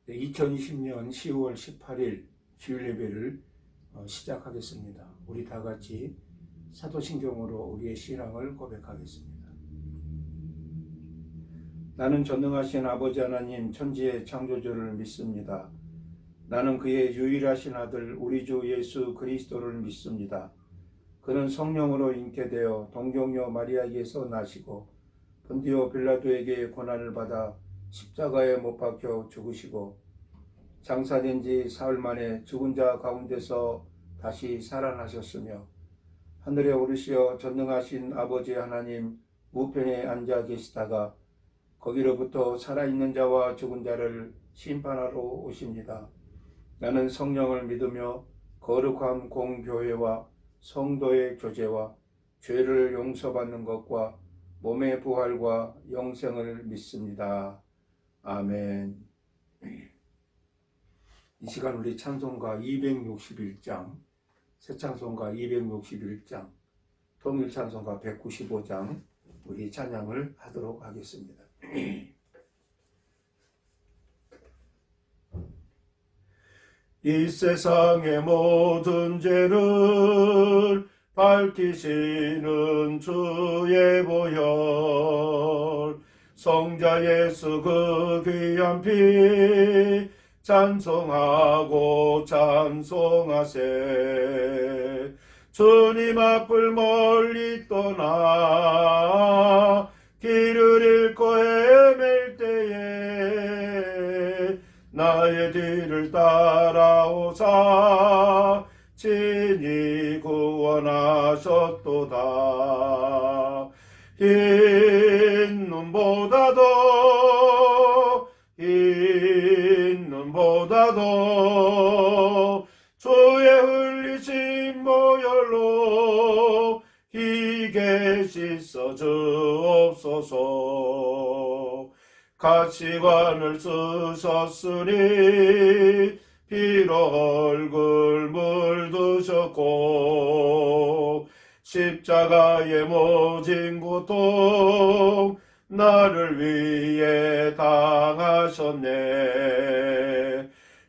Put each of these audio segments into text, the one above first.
2020년 10월 18일 주일 예배를 시작하겠습니다. 우리 다 같이 사도신경으로 우리의 신앙을 고백하겠습니다. 나는 전능하신 아버지 하나님 천지의 창조주를 믿습니다. 나는 그의 유일하신 아들 우리 주 예수 그리스도를 믿습니다. 그는 성령으로 잉태되어 동정녀 마리아에게서 나시고 본디오 빌라도에게 고난을 받아 십자가에 못 박혀 죽으시고 장사된 지 사흘 만에 죽은 자 가운데서 다시 살아나셨으며 하늘에 오르시어 전능하신 아버지 하나님 우편에 앉아 계시다가 거기로부터 살아있는 자와 죽은 자를 심판하러 오십니다. 나는 성령을 믿으며 거룩한 공교회와 성도의 교제와 죄를 용서받는 것과 몸의 부활과 영생을 믿습니다. 아멘. 이 시간 우리 찬송가 261장, 새찬송가 261장, 통일찬송가 195장 우리 찬양을 하도록 하겠습니다. 이 세상의 모든 죄를 밝히시는 주의 보혈, 성자 예수 그 귀한 피 찬송하고 찬송하세. 주님 앞을 멀리 떠나 길을 잃고 헤맬 때에 나의 뒤를 따라오사 친히 구원하셨도다. 흰 눈보다도 주의 흘리신 보혈로 희게 씻어 주옵소서. 가시관을 쓰셨으니 피로 얼굴 물드셨고 십자가의 모진 고통 나를 위해 당하셨네.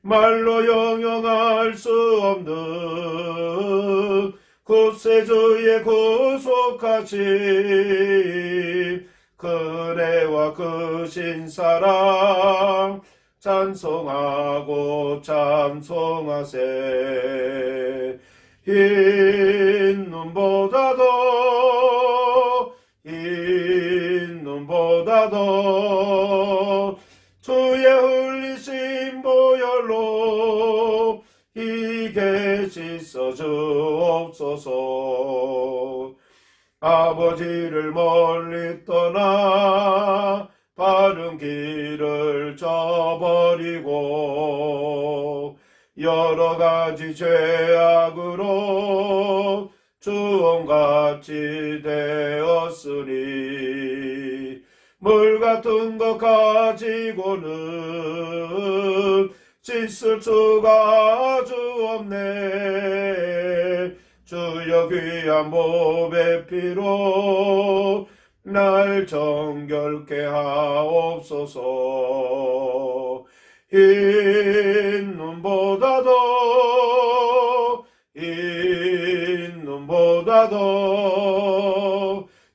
말로 영영할 수 없는 구세주의 구속하심 그네와 그 신사랑 찬송하고 찬송하세. 흰 눈보다도 주의 흘리신 보혈로 희게 씻어 주옵소서. 아버지를 멀리 떠나 바른 길을 저버리고 여러 가지 죄악으로 주홍같이 되었으니 물 같은 것 가지고는 씻을 수가 아주 없네. 주여 귀한 몸의 피로 날 정결케 하옵소서. 흰 눈보다도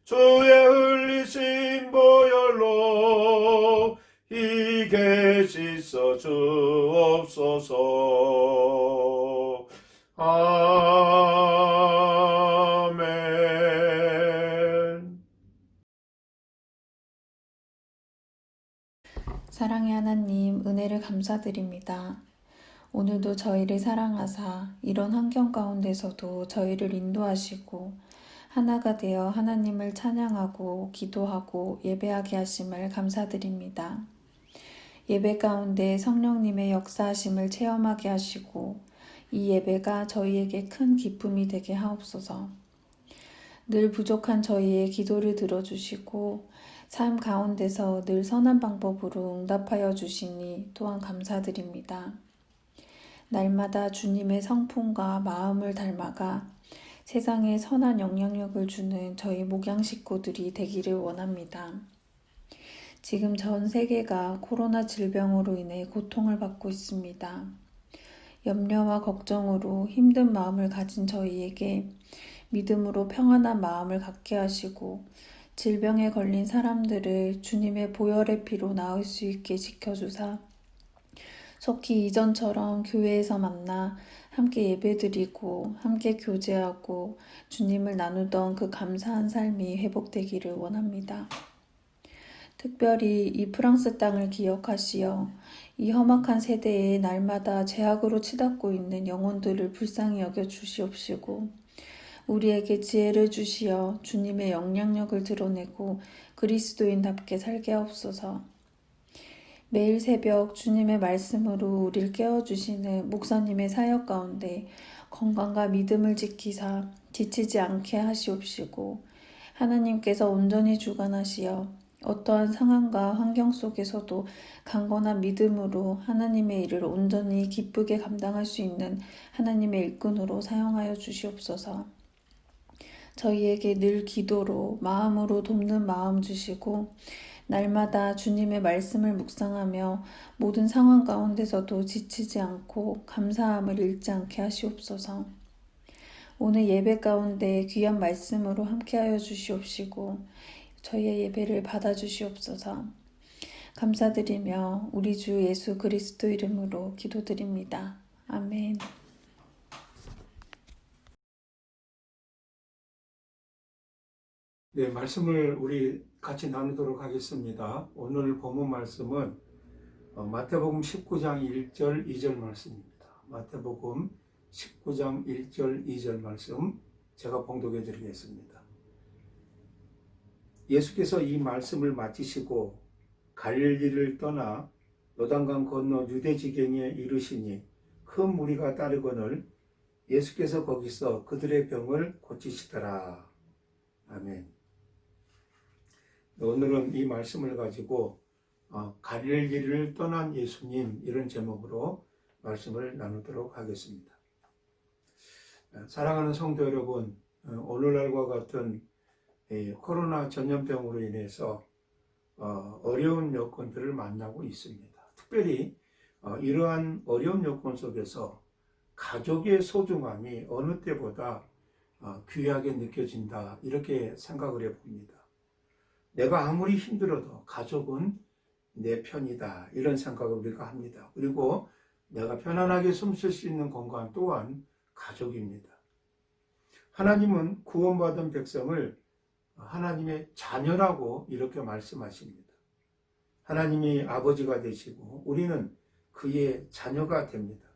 주의 흘리신 보혈로 희게 씻어 주옵소서. 아멘. 사랑의 하나님, 은혜를 감사드립니다. 오늘도 저희를 사랑하사 이런 환경 가운데서도 저희를 인도하시고 하나가 되어 하나님을 찬양하고 기도하고 예배하게 하심을 감사드립니다. 예배 가운데 성령님의 역사하심을 체험하게 하시고 이 예배가 저희에게 큰 기쁨이 되게 하옵소서. 늘 부족한 저희의 기도를 들어주시고 삶 가운데서 늘 선한 방법으로 응답하여 주시니 또한 감사드립니다. 날마다 주님의 성품과 마음을 닮아가 세상에 선한 영향력을 주는 저희 목양 식구들이 되기를 원합니다. 지금 전 세계가 코로나 질병으로 인해 고통을 받고 있습니다. 염려와 걱정으로 힘든 마음을 가진 저희에게 믿음으로 평안한 마음을 갖게 하시고 질병에 걸린 사람들을 주님의 보혈의 피로 나을 수 있게 지켜주사 속히 이전처럼 교회에서 만나 함께 예배드리고 함께 교제하고 주님을 나누던 그 감사한 삶이 회복되기를 원합니다. 특별히 이 프랑스 땅을 기억하시어 이 험악한 세대에 날마다 죄악으로 치닫고 있는 영혼들을 불쌍히 여겨 주시옵시고 우리에게 지혜를 주시어 주님의 영향력을 드러내고 그리스도인답게 살게 하옵소서. 매일 새벽 주님의 말씀으로 우리를 깨워주시는 목사님의 사역 가운데 건강과 믿음을 지키사 지치지 않게 하시옵시고 하나님께서 온전히 주관하시어 어떠한 상황과 환경 속에서도 강건한 믿음으로 하나님의 일을 온전히 기쁘게 감당할 수 있는 하나님의 일꾼으로 사용하여 주시옵소서. 저희에게 늘 기도로 마음으로 돕는 마음 주시고 날마다 주님의 말씀을 묵상하며 모든 상황 가운데서도 지치지 않고 감사함을 잃지 않게 하시옵소서. 오늘 예배 가운데 귀한 말씀으로 함께하여 주시옵시고 저희의 예배를 받아주시옵소서. 감사드리며 우리 주 예수 그리스도 이름으로 기도드립니다. 아멘. 네, 말씀을 우리 같이 나누도록 하겠습니다. 오늘 본문 말씀은 마태복음 19장 1절 2절 말씀입니다. 마태복음 19장 1절 2절 말씀 제가 봉독해 드리겠습니다. 예수께서 이 말씀을 마치시고 갈릴리를 떠나 요단강 건너 유대 지경에 이르시니 큰 무리가 따르거늘 예수께서 거기서 그들의 병을 고치시더라. 아멘. 오늘은 이 말씀을 가지고 갈릴리를 떠난 예수님 이런 제목으로 말씀을 나누도록 하겠습니다. 사랑하는 성도 여러분, 오늘날과 같은 코로나 전염병으로 인해서 어려운 여건들을 만나고 있습니다. 특별히 이러한 어려운 여건 속에서 가족의 소중함이 어느 때보다 귀하게 느껴진다 이렇게 생각을 해봅니다. 내가 아무리 힘들어도 가족은 내 편이다 이런 생각을 우리가 합니다. 그리고 내가 편안하게 숨 쉴 수 있는 공간 또한 가족입니다. 하나님은 구원받은 백성을 하나님의 자녀라고 이렇게 말씀하십니다. 하나님이 아버지가 되시고 우리는 그의 자녀가 됩니다.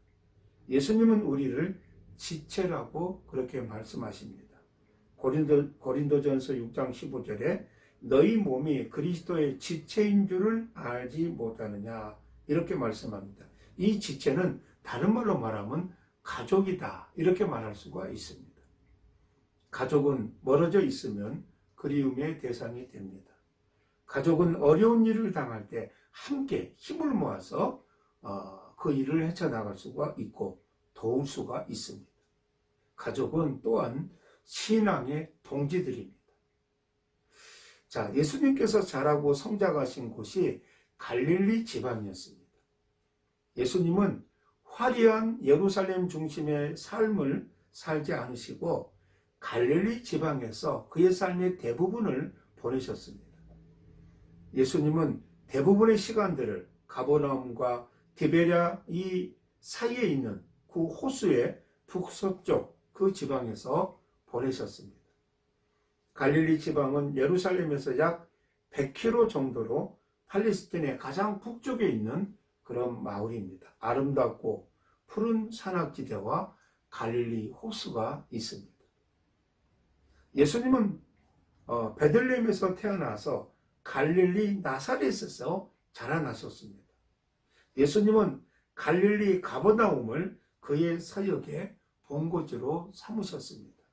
예수님은 우리를 지체라고 그렇게 말씀하십니다. 고린도전서 6장 15절에 너희 몸이 그리스도의 지체인 줄을 알지 못하느냐 이렇게 말씀합니다. 이 지체는 다른 말로 말하면 가족이다 이렇게 말할 수가 있습니다. 가족은 멀어져 있으면 그리움의 대상이 됩니다. 가족은 어려운 일을 당할 때 함께 힘을 모아서 그 일을 헤쳐나갈 수가 있고 도울 수가 있습니다. 가족은 또한 신앙의 동지들입니다. 자, 예수님께서 자라고 성장하신 곳이 갈릴리 지방이었습니다. 예수님은 화려한 예루살렘 중심의 삶을 살지 않으시고 갈릴리 지방에서 그의 삶의 대부분을 보내셨습니다. 예수님은 대부분의 시간들을 가버나움과 디베랴 이 사이에 있는 그 호수의 북서쪽 그 지방에서 보내셨습니다. 갈릴리 지방은 예루살렘에서 약 100km 정도로 팔레스틴의 가장 북쪽에 있는 그런 마을입니다. 아름답고 푸른 산악지대와 갈릴리 호수가 있습니다. 예수님은 베들레헴에서 태어나서 갈릴리 나사렛에서 자라나셨습니다. 예수님은 갈릴리 가버나움을 그의 사역의 본거지로 삼으셨습니다.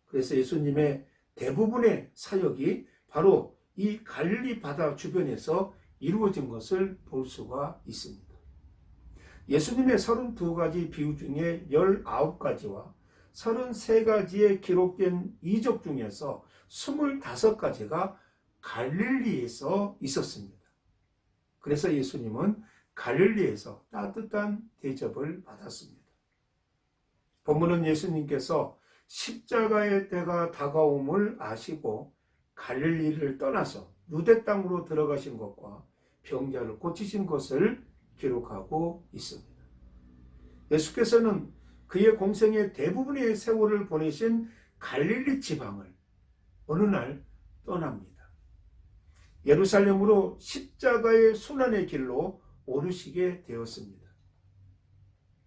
그래서 예수님의 대부분의 사역이 바로 이 갈릴리 바다 주변에서 이루어진 것을 볼 수가 있습니다. 예수님의 32가지 비유 중에 19가지와 33가지의 기록된 이적 중에서 25가지가 갈릴리에서 있었습니다. 그래서 예수님은 갈릴리에서 따뜻한 대접을 받았습니다. 본문은 예수님께서 십자가의 때가 다가옴을 아시고 갈릴리를 떠나서 유대 땅으로 들어가신 것과 병자를 고치신 것을 기록하고 있습니다. 예수께서는 그의 공생의 대부분의 세월을 보내신 갈릴리 지방을 어느 날 떠납니다. 예루살렘으로 십자가의 순환의 길로 오르시게 되었습니다.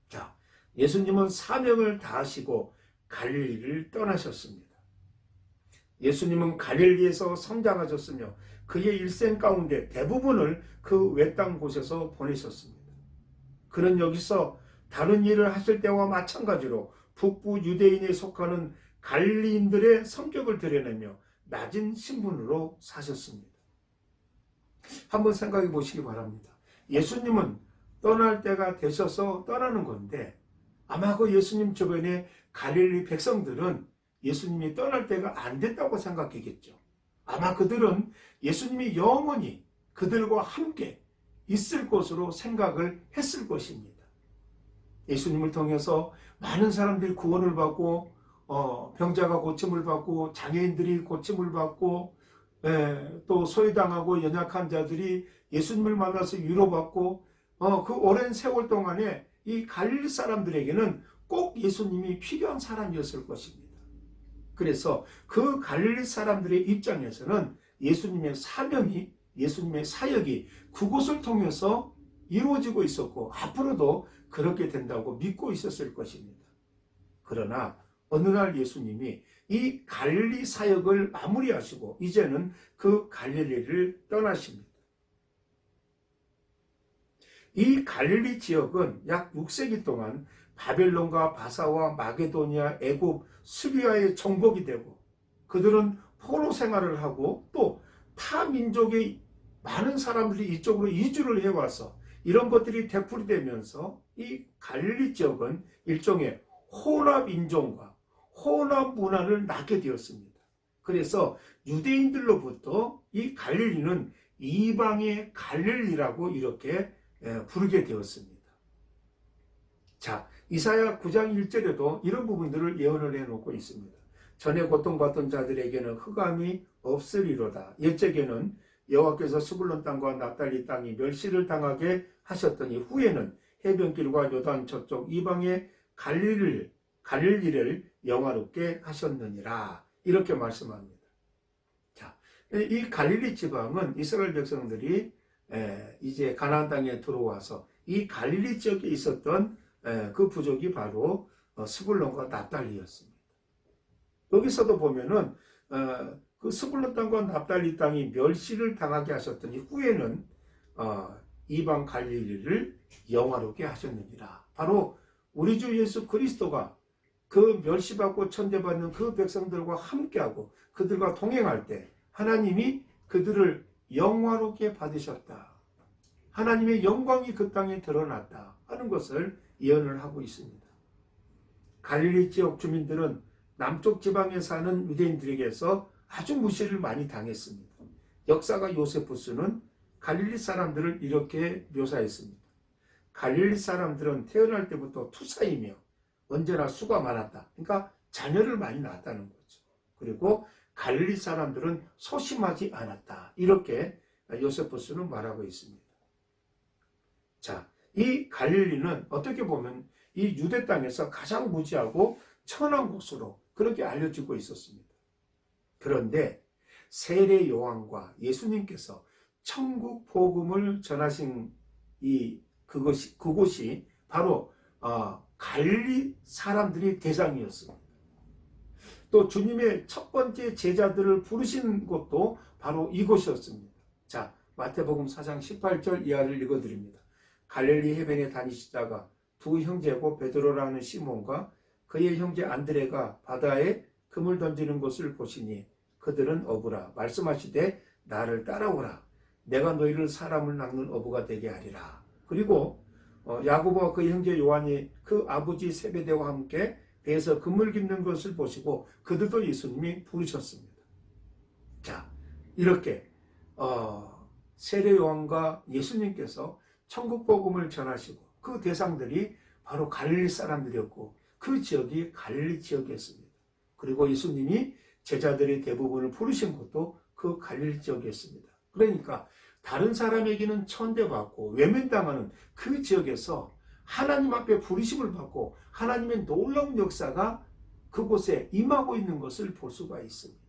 자, 예수님은 사명을 다하시고 갈릴리를 떠나셨습니다. 예수님은 갈릴리에서 성장하셨으며 그의 일생 가운데 대부분을 그 외딴 곳에서 보내셨습니다. 그는 여기서 다른 일을 하실 때와 마찬가지로 북부 유대인에 속하는 갈릴리인들의 성격을 드러내며 낮은 신분으로 사셨습니다. 한번 생각해 보시기 바랍니다. 예수님은 떠날 때가 되셔서 떠나는 건데 아마 그 예수님 주변의 갈릴리 백성들은 예수님이 떠날 때가 안 됐다고 생각했겠죠. 아마 그들은 예수님이 영원히 그들과 함께 있을 것으로 생각을 했을 것입니다. 예수님을 통해서 많은 사람들이 구원을 받고 병자가 고침을 받고 장애인들이 고침을 받고 또 소외당하고 연약한 자들이 예수님을 만나서 위로받고 그 오랜 세월 동안에 이 갈릴리 사람들에게는 꼭 예수님이 필요한 사람이었을 것입니다. 그래서 그 갈릴리 사람들의 입장에서는 예수님의 사명이, 예수님의 사역이 그곳을 통해서 이루어지고 있었고 앞으로도 그렇게 된다고 믿고 있었을 것입니다. 그러나 어느 날 예수님이 이 갈릴리 사역을 마무리하시고 이제는 그 갈릴리를 떠나십니다. 이 갈릴리 지역은 약 6세기 동안 바벨론과 바사와 마게도니아, 애굽, 수리아의 정복이 되고 그들은 포로 생활을 하고 또 타 민족의 많은 사람들이 이쪽으로 이주를 해와서 이런 것들이 되풀이되면서 이 갈릴리 지역은 일종의 혼합 인종과 혼합 문화를 낳게 되었습니다. 그래서 유대인들로부터 이 갈릴리는 이방의 갈릴리라고 이렇게 부르게 되었습니다. 자, 이사야 9장 1절에도 이런 부분들을 예언을 해놓고 있습니다. 전에 고통받던 자들에게는 흑암이 없으리로다. 옛적에는 여호와께서 스불론 땅과 납달리 땅이 멸시를 당하게 하셨더니 후에는 해변길과 요단 저쪽 이방의 갈릴리를 영화롭게 하셨느니라. 이렇게 말씀합니다. 자, 이 갈릴리 지방은 이스라엘 백성들이 이제 가나안 땅에 들어와서 이 갈릴리 지역에 있었던 그 부족이 바로 스불론과 납달리였습니다. 여기서도 보면은 그 스불론 땅과 납달리 땅이 멸시를 당하게 하셨더니 후에는 이방 갈릴리를 영화롭게 하셨느니라. 바로 우리 주 예수 그리스도가 그 멸시받고 천대받는 그 백성들과 함께하고 그들과 동행할 때 하나님이 그들을 영화롭게 받으셨다. 하나님의 영광이 그 땅에 드러났다 하는 것을 예언을 하고 있습니다. 갈릴리 지역 주민들은 남쪽 지방에 사는 유대인들에게서 아주 무시를 많이 당했습니다. 역사가 요세푸스는 갈릴리 사람들을 이렇게 묘사했습니다. 갈릴리 사람들은 태어날 때부터 투사이며 언제나 수가 많았다. 그러니까 자녀를 많이 낳았다는 거죠. 그리고 갈릴리 사람들은 소심하지 않았다. 이렇게 요세푸스는 말하고 있습니다. 자, 이 갈릴리는 어떻게 보면 이 유대 땅에서 가장 무지하고 천한 곳으로 그렇게 알려지고 있었습니다. 그런데 세례 요한과 예수님께서 천국 복음을 전하신 그곳이 바로 갈릴리 사람들이 대상이었습니다. 또 주님의 첫 번째 제자들을 부르신 곳도 바로 이곳이었습니다. 자, 마태복음 4장 18절 이하를 읽어드립니다. 갈릴리 해변에 다니시다가 두 형제고 베드로라는 시몬과 그의 형제 안드레가 바다에 금을 던지는 것을 보시니 그들은 어부라. 말씀하시되 나를 따라오라. 내가 너희를 사람을 낚는 어부가 되게 하리라. 그리고 야고보와 그 형제 요한이 그 아버지 세베대와 함께 배에서 그물 깁는 것을 보시고 그들도 예수님이 부르셨습니다. 자, 이렇게 세례 요한과 예수님께서 천국 복음을 전하시고 그 대상들이 바로 갈릴리 사람들이었고 그 지역이 갈릴리 지역이었습니다. 그리고 예수님이 제자들의 대부분을 부르신 곳도 그 갈릴리 지역이었습니다. 그러니까 다른 사람에게는 천대받고 외면당하는 그 지역에서 하나님 앞에 부르심을 받고 하나님의 놀라운 역사가 그곳에 임하고 있는 것을 볼 수가 있습니다.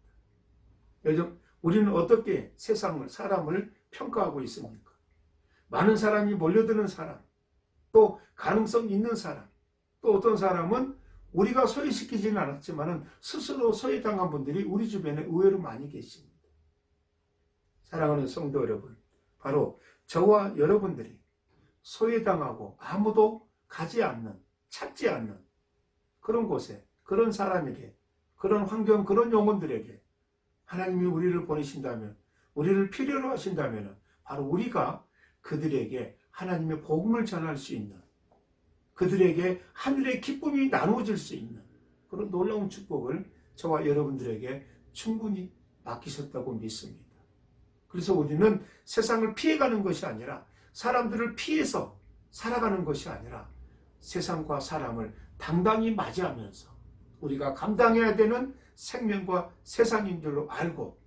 요즘 우리는 어떻게 세상을, 사람을 평가하고 있습니까? 많은 사람이 몰려드는 사람, 또 가능성 있는 사람, 또 어떤 사람은 우리가 소외시키지는 않았지만 스스로 소외당한 분들이 우리 주변에 의외로 많이 계십니다. 사랑하는 성도 여러분, 바로 저와 여러분들이 소외당하고 아무도 가지 않는, 찾지 않는 그런 곳에, 그런 사람에게, 그런 환경, 그런 영혼들에게 하나님이 우리를 보내신다면, 우리를 필요로 하신다면 바로 우리가 그들에게 하나님의 복음을 전할 수 있는, 그들에게 하늘의 기쁨이 나누어질 수 있는 그런 놀라운 축복을 저와 여러분들에게 충분히 맡기셨다고 믿습니다. 그래서 우리는 세상을 피해가는 것이 아니라 사람들을 피해서 살아가는 것이 아니라 세상과 사람을 당당히 맞이하면서 우리가 감당해야 되는 생명과 세상인 줄로 알고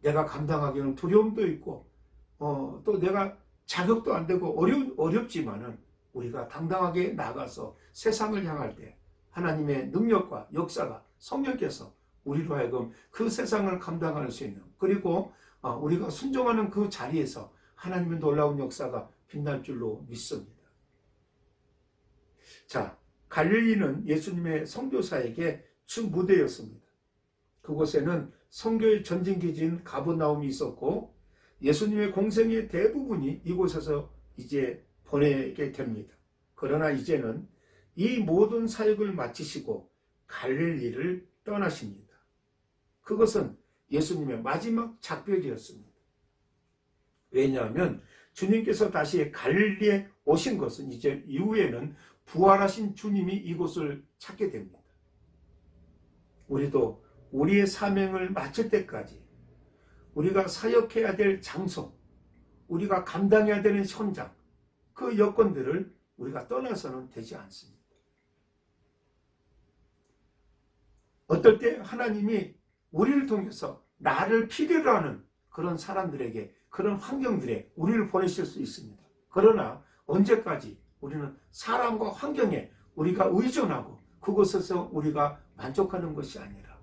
내가 감당하기에는 두려움도 있고 또 내가 자격도 안 되고 어렵지만은 우리가 당당하게 나가서 세상을 향할 때 하나님의 능력과 역사가 성령께서 우리로 하여금 그 세상을 감당할 수 있는, 그리고 우리가 순종하는 그 자리에서 하나님의 놀라운 역사가 빛날 줄로 믿습니다. 자, 갈릴리는 예수님의 선교사에게 주 무대였습니다. 그곳에는 선교의 전진기지인 가버나움이 있었고 예수님의 공생의 대부분이 이곳에서 이제 보내게 됩니다. 그러나 이제는 이 모든 사역을 마치시고 갈릴리를 떠나십니다. 그것은 예수님의 마지막 작별이었습니다. 왜냐하면 주님께서 다시 갈릴리에 오신 것은 이제 이후에는 부활하신 주님이 이곳을 찾게 됩니다. 우리도 우리의 사명을 마칠 때까지 우리가 사역해야 될 장소, 우리가 감당해야 되는 현장, 그 여건들을 우리가 떠나서는 되지 않습니다. 어떨 때 하나님이 우리를 통해서 나를 필요로 하는 그런 사람들에게, 그런 환경들에 우리를 보내실 수 있습니다. 그러나 언제까지 우리는 사람과 환경에 우리가 의존하고 그곳에서 우리가 만족하는 것이 아니라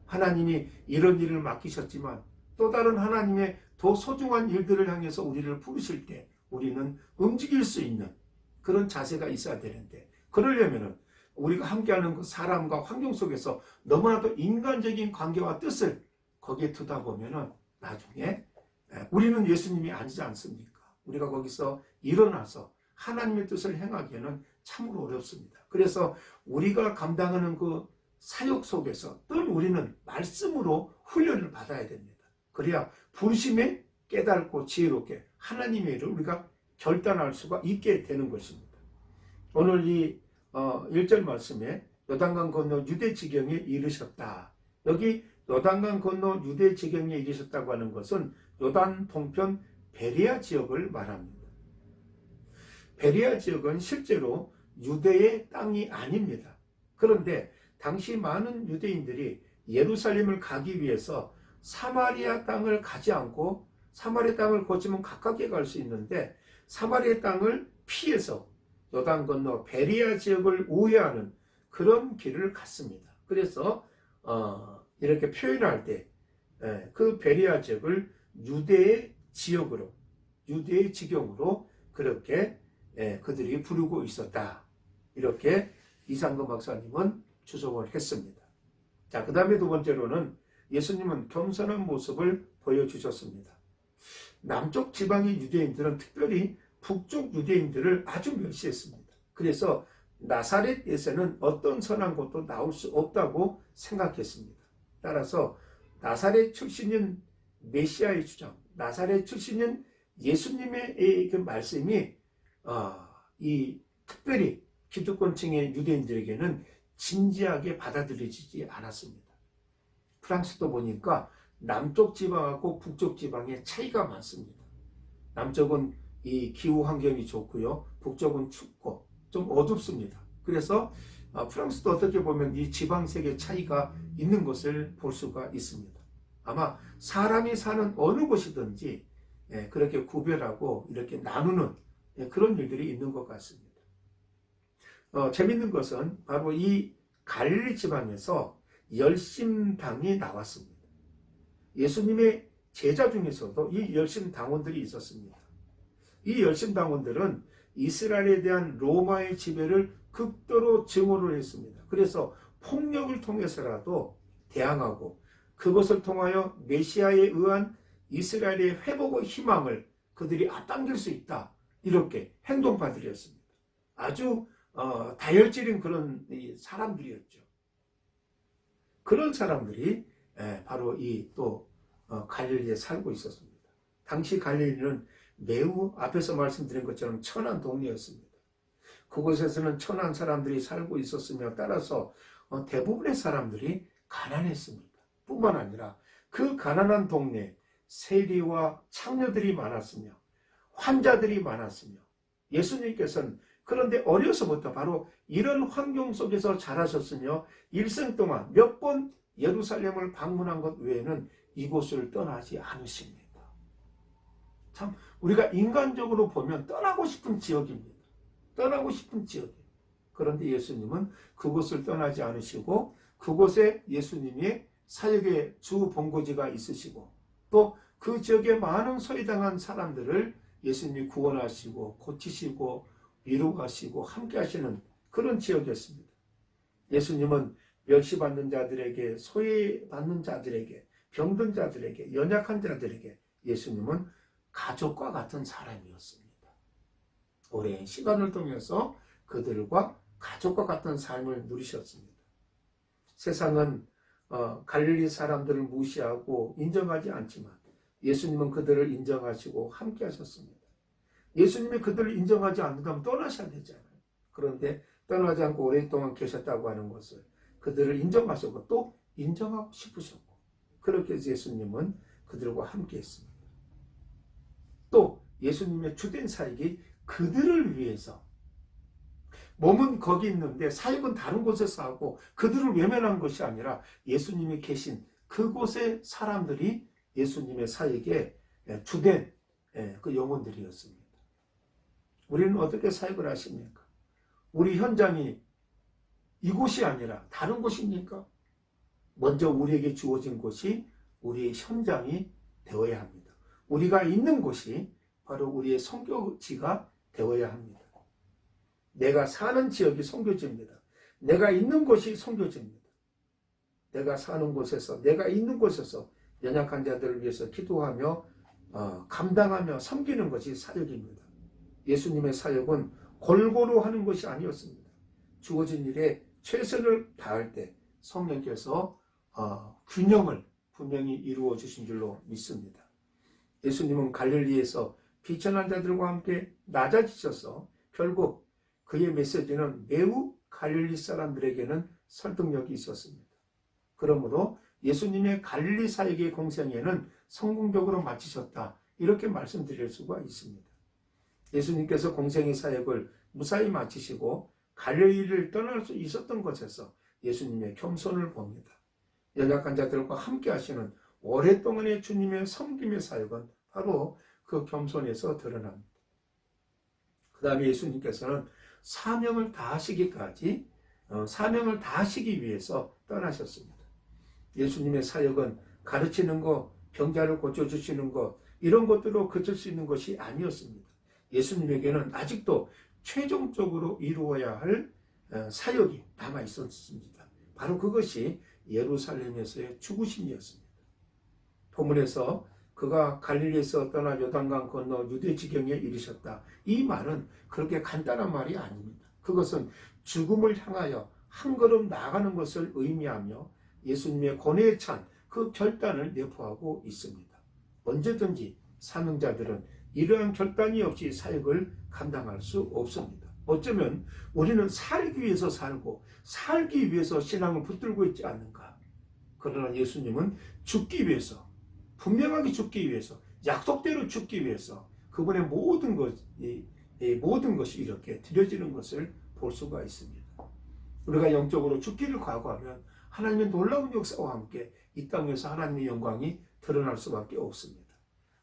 하나님이 이런 일을 맡기셨지만 또 다른 하나님의 더 소중한 일들을 향해서 우리를 부르실 때 우리는 움직일 수 있는 그런 자세가 있어야 되는데, 그러려면 우리가 함께하는 그 사람과 환경 속에서 너무나도 인간적인 관계와 뜻을 거기에 두다 보면 나중에 우리는 예수님이 아니지 않습니까? 우리가 거기서 일어나서 하나님의 뜻을 행하기에는 참으로 어렵습니다. 그래서 우리가 감당하는 그 사역 속에서 늘 우리는 말씀으로 훈련을 받아야 됩니다. 그래야 부르심에 깨닫고 지혜롭게 하나님의 일을 우리가 결단할 수가 있게 되는 것입니다. 오늘 이 1절 말씀에 요단강 건너 유대 지경에 이르셨다. 여기 요단강 건너 유대 지경에 이르셨다고 하는 것은 요단 동편 베레아 지역을 말합니다. 베레아 지역은 실제로 유대의 땅이 아닙니다. 그런데 당시 많은 유대인들이 예루살렘을 가기 위해서 사마리아 땅을 가지 않고, 사마리아 땅을 거치면 가깝게 갈 수 있는데 사마리아 땅을 피해서 요단 건너 베레아 지역을 우회하는 그런 길을 갔습니다. 그래서 이렇게 표현할 때 그 베레아 지역을 유대의 지역으로, 유대의 지경으로 그렇게 그들이 부르고 있었다. 이렇게 이상근 박사님은 추정을 했습니다. 자, 그 다음에 두 번째로는 예수님은 겸손한 모습을 보여주셨습니다. 남쪽 지방의 유대인들은 특별히 북쪽 유대인들을 아주 멸시했습니다. 그래서 나사렛에서는 어떤 선한 것도 나올 수 없다고 생각했습니다. 따라서 나사렛 출신인 메시아의 주장, 나사렛 출신인 예수님의 그 말씀이 이 특별히 기득권층의 유대인들에게는 진지하게 받아들여지지 않았습니다. 프랑스도 보니까 남쪽 지방하고 북쪽 지방에 차이가 많습니다. 남쪽은 이 기후 환경이 좋고요. 북쪽은 춥고 좀 어둡습니다. 그래서 프랑스도 어떻게 보면 이 지방색의 차이가 있는 것을 볼 수가 있습니다. 아마 사람이 사는 어느 곳이든지 그렇게 구별하고 이렇게 나누는 그런 일들이 있는 것 같습니다. 재밌는 것은 바로 이 갈릴리 지방에서 열심당이 나왔습니다. 예수님의 제자 중에서도 이 열심당원들이 있었습니다. 이 열심당원들은 이스라엘에 대한 로마의 지배를 극도로 증오를 했습니다. 그래서 폭력을 통해서라도 대항하고 그것을 통하여 메시아에 의한 이스라엘의 회복의 희망을 그들이 앞당길 수 있다. 이렇게 행동파들이었습니다. 아주 다혈질인 그런 사람들이었죠. 그런 사람들이 바로 이 또 갈릴리에 살고 있었습니다. 당시 갈릴리는 매우 앞에서 말씀드린 것처럼 천한 동네였습니다. 그곳에서는 천한 사람들이 살고 있었으며 따라서 대부분의 사람들이 가난했습니다. 뿐만 아니라 그 가난한 동네에 세리와 창녀들이 많았으며 환자들이 많았으며 예수님께서는 그런데 어려서부터 바로 이런 환경 속에서 자라셨으며 일생 동안 몇 번 예루살렘을 방문한 것 외에는 이곳을 떠나지 않으십니다. 참 우리가 인간적으로 보면 떠나고 싶은 지역입니다. 떠나고 싶은 지역이에요. 그런데 예수님은 그곳을 떠나지 않으시고 그곳에 예수님의 사역의 주 본거지가 있으시고 또 그 지역에 많은 소외당한 사람들을 예수님이 구원하시고 고치시고 위로하시고 함께 하시는 그런 지역이었습니다. 예수님은 멸시받는 자들에게, 소외받는 자들에게, 병든 자들에게, 연약한 자들에게 예수님은 가족과 같은 사람이었습니다. 오랜 시간을 통해서 그들과 가족과 같은 삶을 누리셨습니다. 세상은 갈릴리 사람들을 무시하고 인정하지 않지만 예수님은 그들을 인정하시고 함께 하셨습니다. 예수님이 그들을 인정하지 않는다면 떠나셔야 되잖아요. 그런데 떠나지 않고 오랫동안 계셨다고 하는 것을 그들을 인정하셨고 또 인정하고 싶으셨고 그렇게 해서 예수님은 그들과 함께 했습니다. 또 예수님의 주된 사역이 그들을 위해서 몸은 거기 있는데 사역은 다른 곳에서 하고 그들을 외면한 것이 아니라 예수님이 계신 그곳의 사람들이 예수님의 사역의 주된 그 영혼들이었습니다. 우리는 어떻게 사역을 하십니까? 우리 현장이 이곳이 아니라 다른 곳입니까? 먼저 우리에게 주어진 곳이 우리의 현장이 되어야 합니다. 우리가 있는 곳이 바로 우리의 선교지가 되어야 합니다. 내가 사는 지역이 선교지입니다. 내가 있는 곳이 선교지입니다. 내가 사는 곳에서, 내가 있는 곳에서 연약한 자들을 위해서 기도하며 감당하며 섬기는 것이 사역입니다. 예수님의 사역은 골고루 하는 것이 아니었습니다. 주어진 일에 최선을 다할 때 성령께서 균형을 분명히 이루어 주신 줄로 믿습니다. 예수님은 갈릴리에서 비천한 자들과 함께 낮아지셔서 결국 그의 메시지는 매우 갈릴리 사람들에게는 설득력이 있었습니다. 그러므로 예수님의 갈릴리 사역의 공생애는 성공적으로 마치셨다. 이렇게 말씀드릴 수가 있습니다. 예수님께서 공생의 사역을 무사히 마치시고 갈릴리를 떠날 수 있었던 것에서 예수님의 겸손을 봅니다. 연약한 자들과 함께 하시는 오랫동안의 주님의 섬김의 사역은 바로 그 겸손에서 드러납니다. 그 다음에 예수님께서는 사명을 다하시기까지 사명을 다하시기 위해서 떠나셨습니다. 예수님의 사역은 가르치는 것, 병자를 고쳐주시는 것 이런 것들로 그칠 수 있는 것이 아니었습니다. 예수님에게는 아직도 최종적으로 이루어야 할 사역이 남아 있었습니다. 바로 그것이 예루살렘에서의 죽으심이었습니다. 본문에서 그가 갈릴리에서 떠나 요단강 건너 유대 지경에 이르셨다. 이 말은 그렇게 간단한 말이 아닙니다. 그것은 죽음을 향하여 한 걸음 나아가는 것을 의미하며 예수님의 권위에 찬 그 결단을 내포하고 있습니다. 언제든지 사명자들은 이러한 결단이 없이 사역을 감당할 수 없습니다. 어쩌면 우리는 살기 위해서 살고 살기 위해서 신앙을 붙들고 있지 않는가. 그러나 예수님은 죽기 위해서, 분명하게 죽기 위해서, 약속대로 죽기 위해서 그분의 모든 것이 이렇게 드려지는 것을 볼 수가 있습니다. 우리가 영적으로 죽기를 각오하면 하나님의 놀라운 역사와 함께 이 땅에서 하나님의 영광이 드러날 수밖에 없습니다.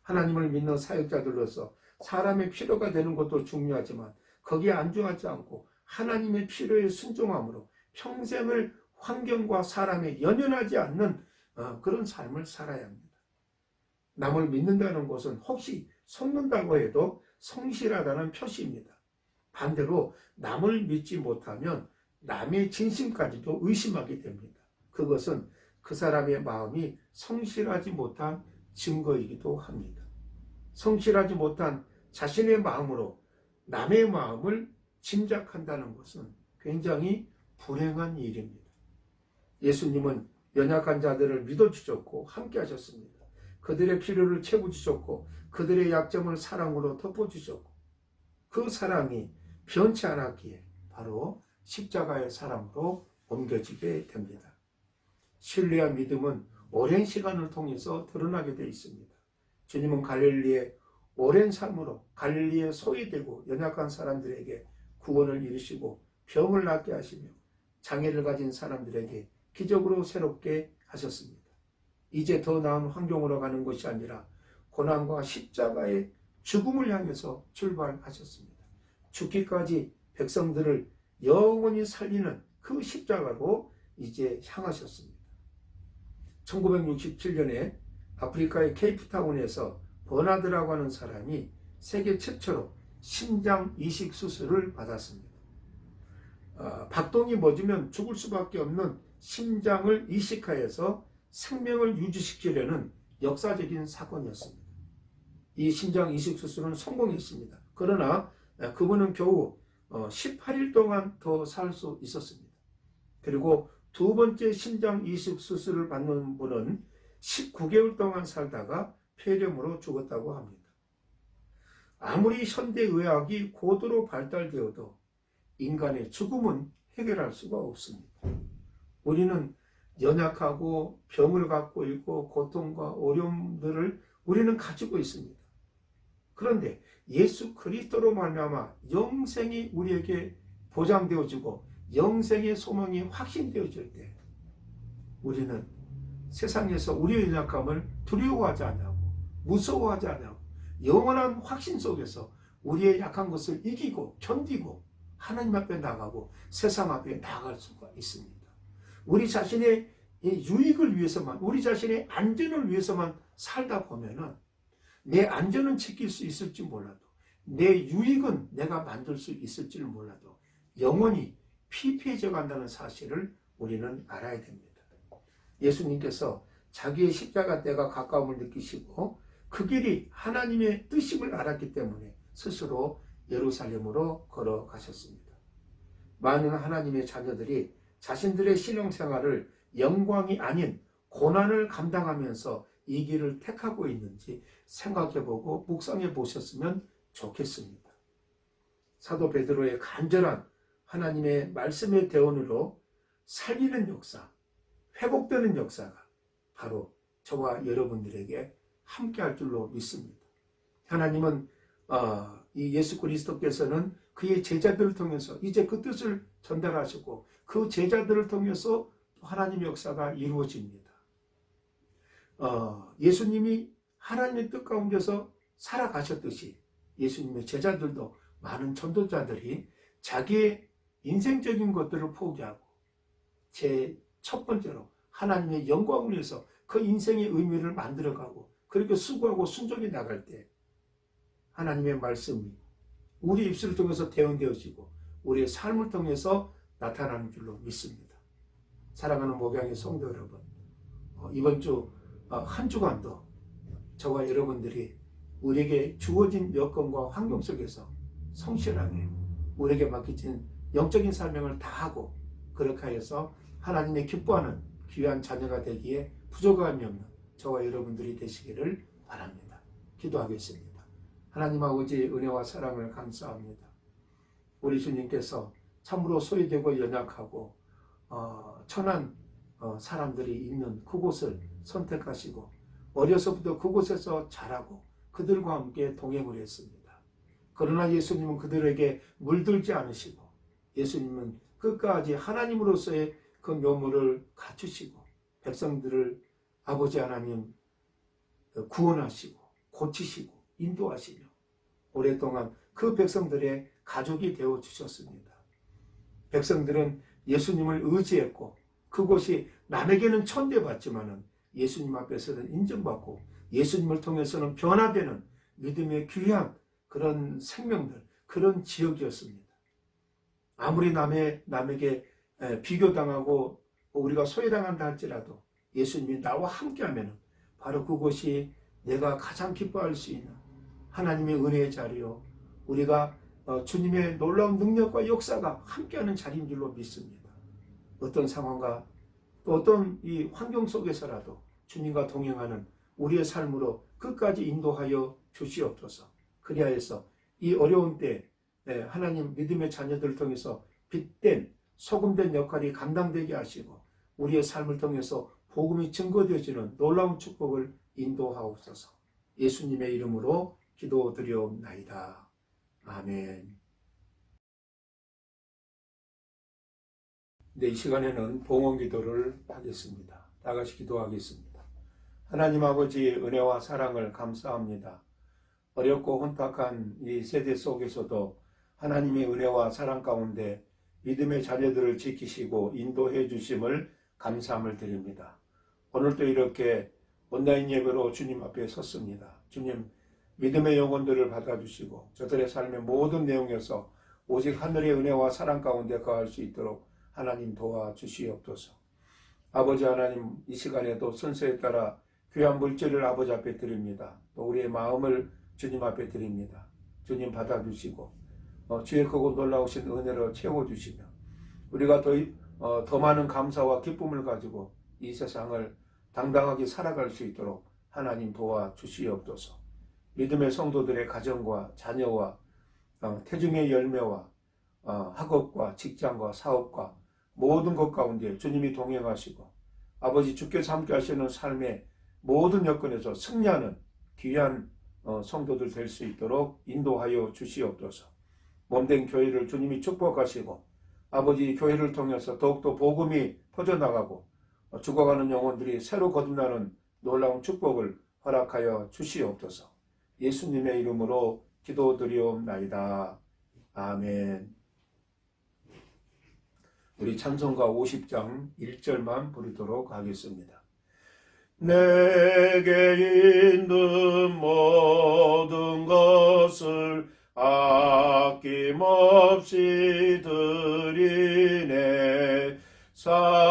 하나님을 믿는 사역자들로서 사람의 필요가 되는 것도 중요하지만 거기에 안주하지 않고 하나님의 필요에 순종함으로 평생을 환경과 사람에 연연하지 않는 그런 삶을 살아야 합니다. 남을 믿는다는 것은 혹시 속는다고 해도 성실하다는 표시입니다. 반대로 남을 믿지 못하면 남의 진심까지도 의심하게 됩니다. 그것은 그 사람의 마음이 성실하지 못한 증거이기도 합니다. 성실하지 못한 자신의 마음으로 남의 마음을 짐작한다는 것은 굉장히 불행한 일입니다. 예수님은 연약한 자들을 믿어주셨고 함께 하셨습니다. 그들의 필요를 채워주셨고 그들의 약점을 사랑으로 덮어주셨고 그 사랑이 변치 않았기에 바로 십자가의 사랑으로 옮겨지게 됩니다. 신뢰와 믿음은 오랜 시간을 통해서 드러나게 되어 있습니다. 주님은 갈릴리의 오랜 삶으로 갈릴리에 소외되고 연약한 사람들에게 구원을 이루시고 병을 낫게 하시며 장애를 가진 사람들에게 기적으로 새롭게 하셨습니다. 이제 더 나은 환경으로 가는 것이 아니라 고난과 십자가의 죽음을 향해서 출발하셨습니다. 죽기까지 백성들을 영원히 살리는 그 십자가로 이제 향하셨습니다. 1967년에 아프리카의 케이프타운에서 버나드라고 하는 사람이 세계 최초로 심장 이식 수술을 받았습니다. 박동이 멎으면 죽을 수밖에 없는 심장을 이식하여서 생명을 유지시키려는 역사적인 사건이었습니다. 이 심장 이식 수술은 성공했습니다. 그러나 그분은 겨우 18일 동안 더 살 수 있었습니다. 그리고 두 번째 심장 이식 수술을 받는 분은 19개월 동안 살다가 폐렴으로 죽었다고 합니다. 아무리 현대의학이 고도로 발달되어도 인간의 죽음은 해결할 수가 없습니다. 우리는 연약하고 병을 갖고 있고 고통과 어려움들을 우리는 가지고 있습니다. 그런데 예수 그리스도로 말미암아 영생이 우리에게 보장되어지고 영생의 소망이 확신되어질 때 우리는 세상에서 우리의 연약함을 두려워하지 않냐고 무서워하지 않냐고 영원한 확신 속에서 우리의 약한 것을 이기고 견디고 하나님 앞에 나가고 세상 앞에 나아갈 수가 있습니다. 우리 자신의 유익을 위해서만 우리 자신의 안전을 위해서만 살다 보면은 내 안전은 지킬 수 있을지 몰라도 내 유익은 내가 만들 수 있을지 몰라도 영원히 피폐해져 간다는 사실을 우리는 알아야 됩니다. 예수님께서 자기의 십자가 때가 가까움을 느끼시고 그 길이 하나님의 뜻임을 알았기 때문에 스스로 예루살렘으로 걸어가셨습니다. 많은 하나님의 자녀들이 자신들의 신앙생활을 영광이 아닌 고난을 감당하면서 이 길을 택하고 있는지 생각해보고 묵상해 보셨으면 좋겠습니다. 사도 베드로의 간절한 하나님의 말씀의 대언으로 살리는 역사, 회복되는 역사가 바로 저와 여러분들에게 함께할 줄로 믿습니다. 하나님은 이 예수 그리스도께서는 그의 제자들을 통해서 이제 그 뜻을 전달하시고 그 제자들을 통해서 하나님의 역사가 이루어집니다. 예수님이 하나님의 뜻 가운데서 살아가셨듯이 예수님의 제자들도 많은 전도자들이 자기의 인생적인 것들을 포기하고 제 첫 번째로 하나님의 영광을 위해서 그 인생의 의미를 만들어가고 그렇게 수고하고 순종해 나갈 때 하나님의 말씀이 우리 입술을 통해서 대언되어지고 우리의 삶을 통해서 나타나는 줄로 믿습니다. 사랑하는 목양의 성도 여러분, 이번 주 한 주간도 저와 여러분들이 우리에게 주어진 여건과 환경 속에서 성실하게 우리에게 맡겨진 영적인 사명을 다하고 그렇게 하여서 하나님의 기뻐하는 귀한 자녀가 되기에 부족함이 없는 저와 여러분들이 되시기를 바랍니다. 기도하겠습니다. 하나님 아버지의 은혜와 사랑을 감사합니다. 우리 주님께서 참으로 소외되고 연약하고 천한 사람들이 있는 그곳을 선택하시고 어려서부터 그곳에서 자라고 그들과 함께 동행을 했습니다. 그러나 예수님은 그들에게 물들지 않으시고 예수님은 끝까지 하나님으로서의 그 묘물을 갖추시고 백성들을 아버지 하나님 구원하시고 고치시고 인도하시며 오랫동안 그 백성들의 가족이 되어 주셨습니다. 백성들은 예수님을 의지했고 그곳이 남에게는 천대받지만은 예수님 앞에서는 인정받고 예수님을 통해서는 변화되는 믿음의 귀한 그런 생명들, 그런 지역이었습니다. 아무리 남에게 비교당하고 우리가 소외당한다 할지라도 예수님이 나와 함께하면 바로 그곳이 내가 가장 기뻐할 수 있는 하나님의 은혜의 자리요, 우리가 주님의 놀라운 능력과 역사가 함께하는 자리인 줄로 믿습니다. 어떤 상황과 또 어떤 이 환경 속에서라도 주님과 동행하는 우리의 삶으로 끝까지 인도하여 주시옵소서. 그리하여서 이 어려운 때 하나님 믿음의 자녀들을 통해서 빛된 소금된 역할이 감당되게 하시고 우리의 삶을 통해서 복음이 증거되어지는 놀라운 축복을 인도하옵소서. 예수님의 이름으로 기도드리옵나이다. 아멘. 이 시간에는 봉헌 기도를 하겠습니다. 다 같이 기도하겠습니다. 하나님 아버지 은혜와 사랑을 감사합니다. 어렵고 혼탁한 이 세대 속에서도 하나님의 은혜와 사랑 가운데 믿음의 자녀들을 지키시고 인도해 주심을 감사함을 드립니다. 오늘도 이렇게 온라인 예배로 주님 앞에 섰습니다. 주님, 믿음의 영혼들을 받아주시고 저들의 삶의 모든 내용에서 오직 하늘의 은혜와 사랑 가운데 거할 수 있도록 하나님 도와주시옵소서. 아버지 하나님, 이 시간에도 순서에 따라 귀한 물질을 아버지 앞에 드립니다. 또 우리의 마음을 주님 앞에 드립니다. 주님 받아주시고 주의 크고 놀라우신 은혜로 채워주시며 우리가 더 많은 감사와 기쁨을 가지고 이 세상을 당당하게 살아갈 수 있도록 하나님 도와주시옵소서. 믿음의 성도들의 가정과 자녀와 태중의 열매와 학업과 직장과 사업과 모든 것 가운데 주님이 동행하시고 아버지 주께서 함께 하시는 삶의 모든 여건에서 승리하는 귀한 성도들 될 수 있도록 인도하여 주시옵소서. 몸된 교회를 주님이 축복하시고 아버지 교회를 통해서 더욱더 복음이 퍼져나가고 죽어가는 영혼들이 새로 거듭나는 놀라운 축복을 허락하여 주시옵소서. 예수님의 이름으로 기도드리옵나이다. 아멘. 우리 찬송가 50장 1절만 부르도록 하겠습니다. 내게 있는 모든 것을 아낌없이 드리네. 사랑하고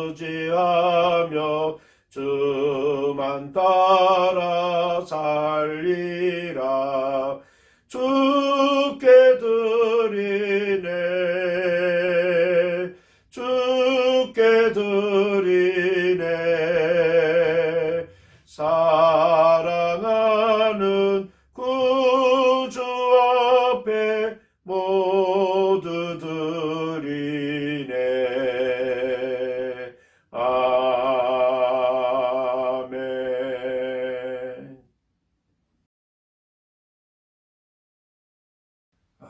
의지하며 주만 따라 살리라. 주께 드리네. 주께 드리네. 사랑하는 구주 앞에 모두 드리네. 아멘.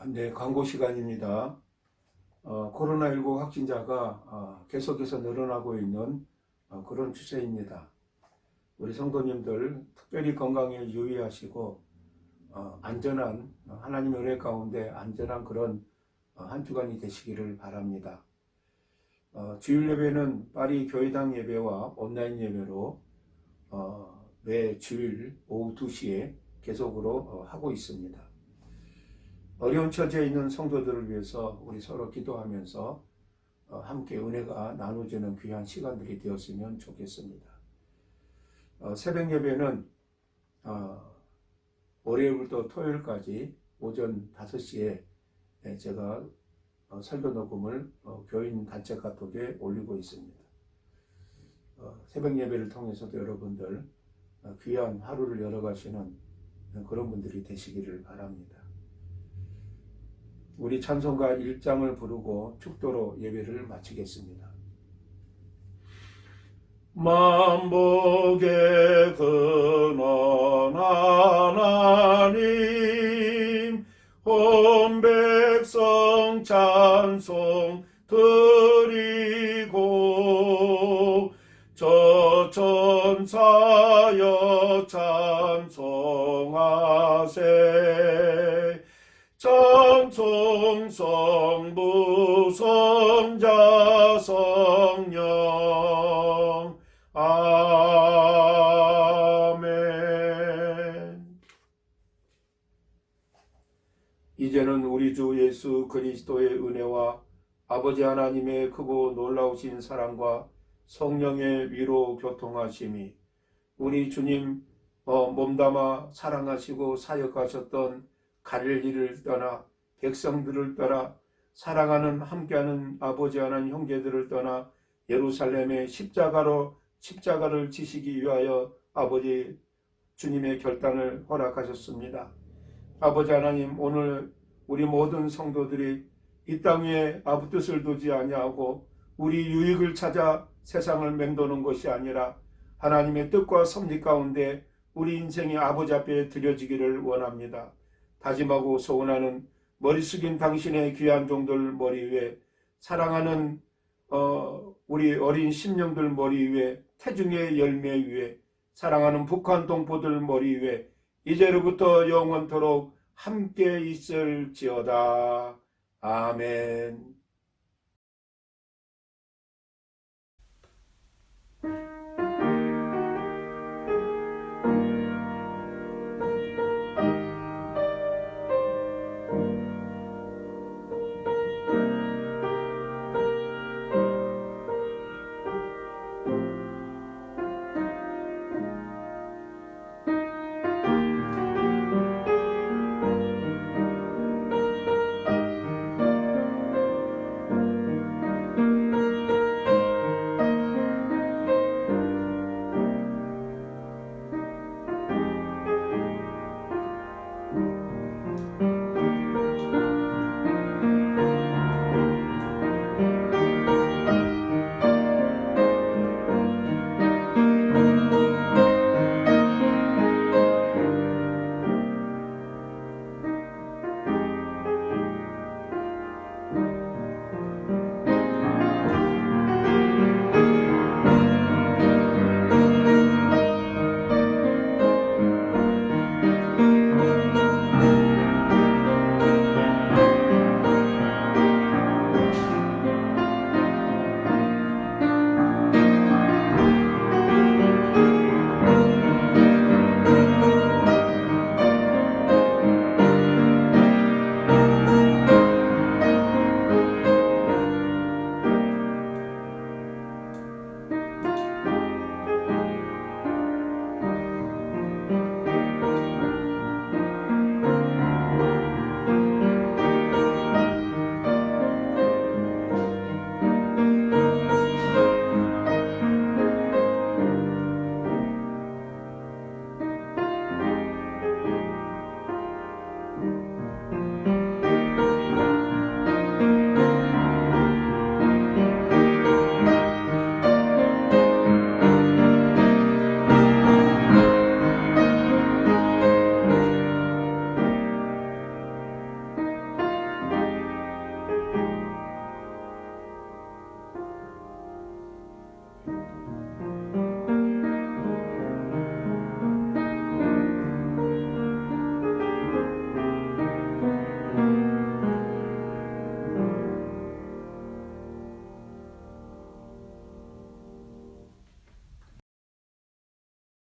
네, 광고 시간입니다. 코로나19 확진자가 계속해서 늘어나고 있는 그런 추세입니다. 우리 성도님들 특별히 건강에 유의하시고 안전한 하나님의 은혜 가운데 안전한 그런 한 주간이 되시기를 바랍니다. 주일 예배는 파리 교회당 예배와 온라인 예배로 매 주일 오후 2시에 계속으로 하고 있습니다. 어려운 처지에 있는 성도들을 위해서 우리 서로 기도하면서 함께 은혜가 나눠지는 귀한 시간들이 되었으면 좋겠습니다. 새벽 예배는 월요일부터 토요일까지 오전 5시에 제가 설교 녹음을 교인 단체 카톡에 올리고 있습니다. 새벽 예배를 통해서도 여러분들 귀한 하루를 열어가시는 그런 분들이 되시기를 바랍니다. 우리 찬송가 1장을 부르고 축도로 예배를 마치겠습니다. 만복의 근원 하나님 온 백성 찬송 드리고 저 천사여 찬송하세 찬송 성부 성자 성령 아멘. 이제는 우리 주 예수 그리스도의 은혜와 아버지 하나님의 크고 놀라우신 사랑과 성령의 위로 교통하심이 우리 주님 몸담아 사랑하시고 사역하셨던 갈릴리를 떠나 백성들을 떠나 사랑하는 함께하는 아버지 하나님 형제들을 떠나 예루살렘의 십자가를 지시기 위하여 아버지 주님의 결단을 허락하셨습니다. 아버지 하나님, 오늘 우리 모든 성도들이 이 땅 위에 아무 뜻을 두지 아니하고 우리 유익을 찾아 세상을 맴도는 것이 아니라 하나님의 뜻과 섭리 가운데 우리 인생이 아버지 앞에 드려지기를 원합니다. 다짐하고 소원하는 머리 숙인 당신의 귀한 종들 머리 위에 사랑하는 우리 어린 심령들 머리 위에 태중의 열매 위에 사랑하는 북한 동포들 머리 위에 이제로부터 영원토록 함께 있을지어다. 아멘.